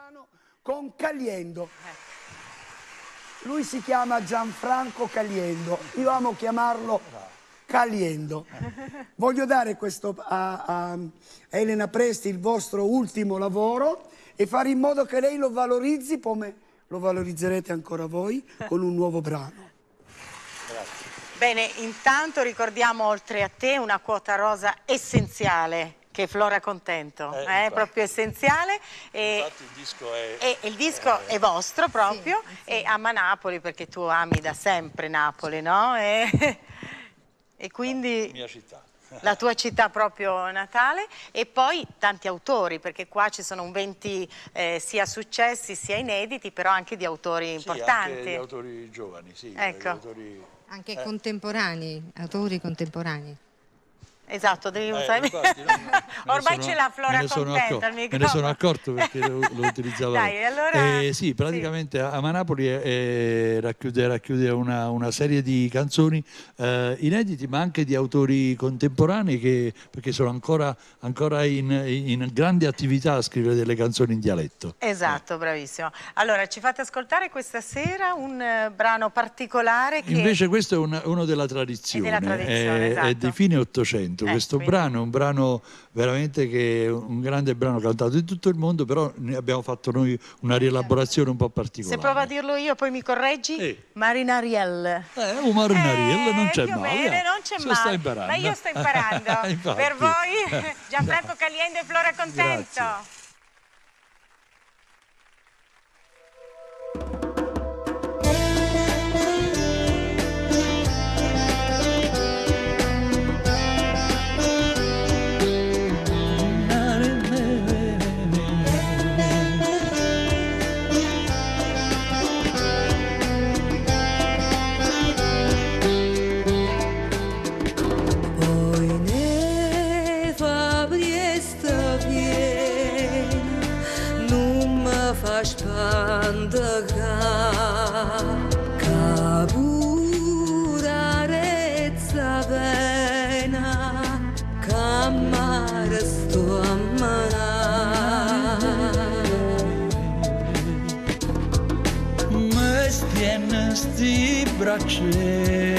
brano con Caliendo. Lui si chiama Gianfranco Caliendo, io amo chiamarlo Caliendo. Voglio dare questo a Elena Presti, il vostro ultimo lavoro, e fare in modo che lei lo valorizzi come lo valorizzerete ancora voi con un nuovo brano. Grazie. Bene, intanto ricordiamo oltre a te una quota rosa essenziale, che è Flora Contento, è proprio essenziale. Infatti il disco è... E il disco è vostro proprio, sì, sì. E ama Napoli perché tu ami da sempre Napoli, no? E quindi... La mia città. La tua città proprio natale, e poi tanti autori, perché qua ci sono un 20 sia successi sia inediti, però anche di autori importanti. Anche di autori giovani, sì. Ecco. Autori... Anche contemporanei, autori contemporanei. Esatto, devi usare... infatti, no, ormai c'è la Flora Contenta al microfono. Me ne sono accorto perché lo utilizzavo. Dai, allora... sì, praticamente Ama Napoli racchiude una serie di canzoni inediti, ma anche di autori contemporanei perché sono ancora in grande attività a scrivere delle canzoni in dialetto. Esatto, bravissimo. Allora, ci fate ascoltare questa sera un brano particolare che... Invece questo è uno della tradizione, esatto. È di fine Ottocento. Questo quindi... brano è un brano veramente un grande brano cantato in tutto il mondo, però ne abbiamo fatto noi una rielaborazione un po' particolare. Se provo a dirlo io poi mi correggi? Marinariel. Un Marinariel non c'è più o male. meno, non c'è male. Sta imparando. Ma io sto imparando. Per voi Gianfranco Caliendo e Flora Contento. Grazie. Sti braccella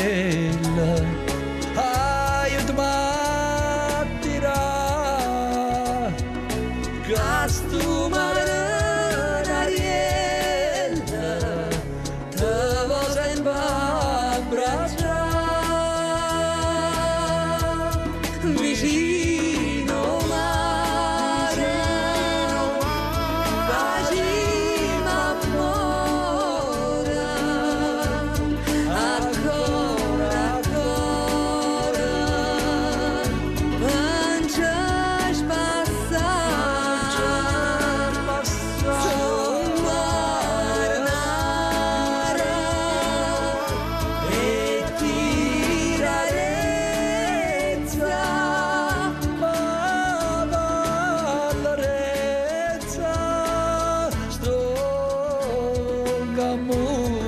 aiutami a tirare castu marinariella te voglio abbracciare vicino mare facciamo amore.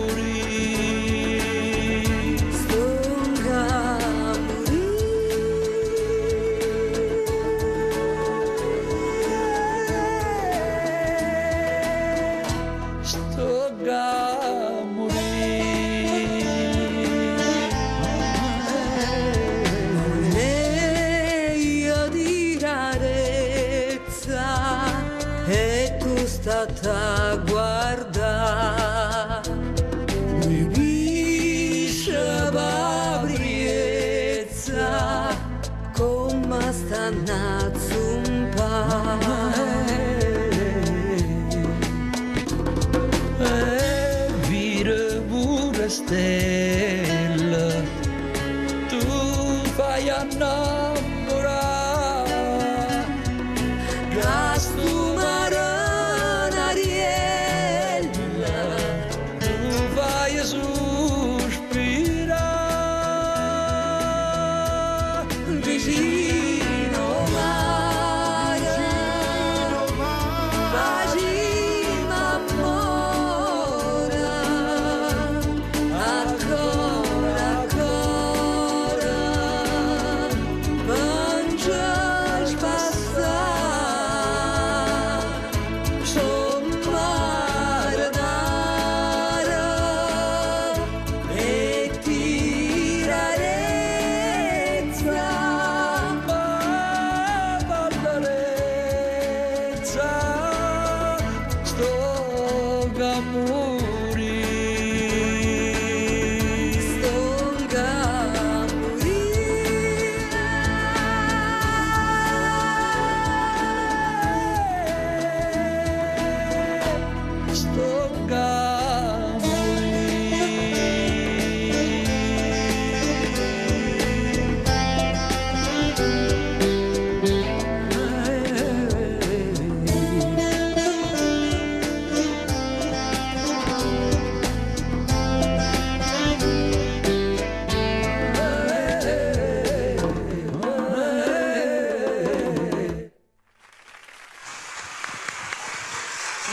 Stata guarda mi pisce briezza come stanna zumpa e vire pure stella tu fai innamorare gastu a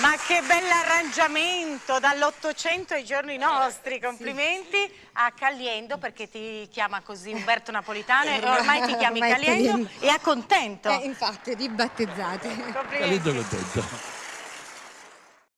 Ma che bell'arrangiamento, dall'800 ai giorni nostri, complimenti a Caliendo, perché ti chiama così Umberto Napolitano e ormai ti chiami Ormai Caliendo Caliendo. e a Contento. Infatti, ribattezzate. Complimenti. Caliendo contento.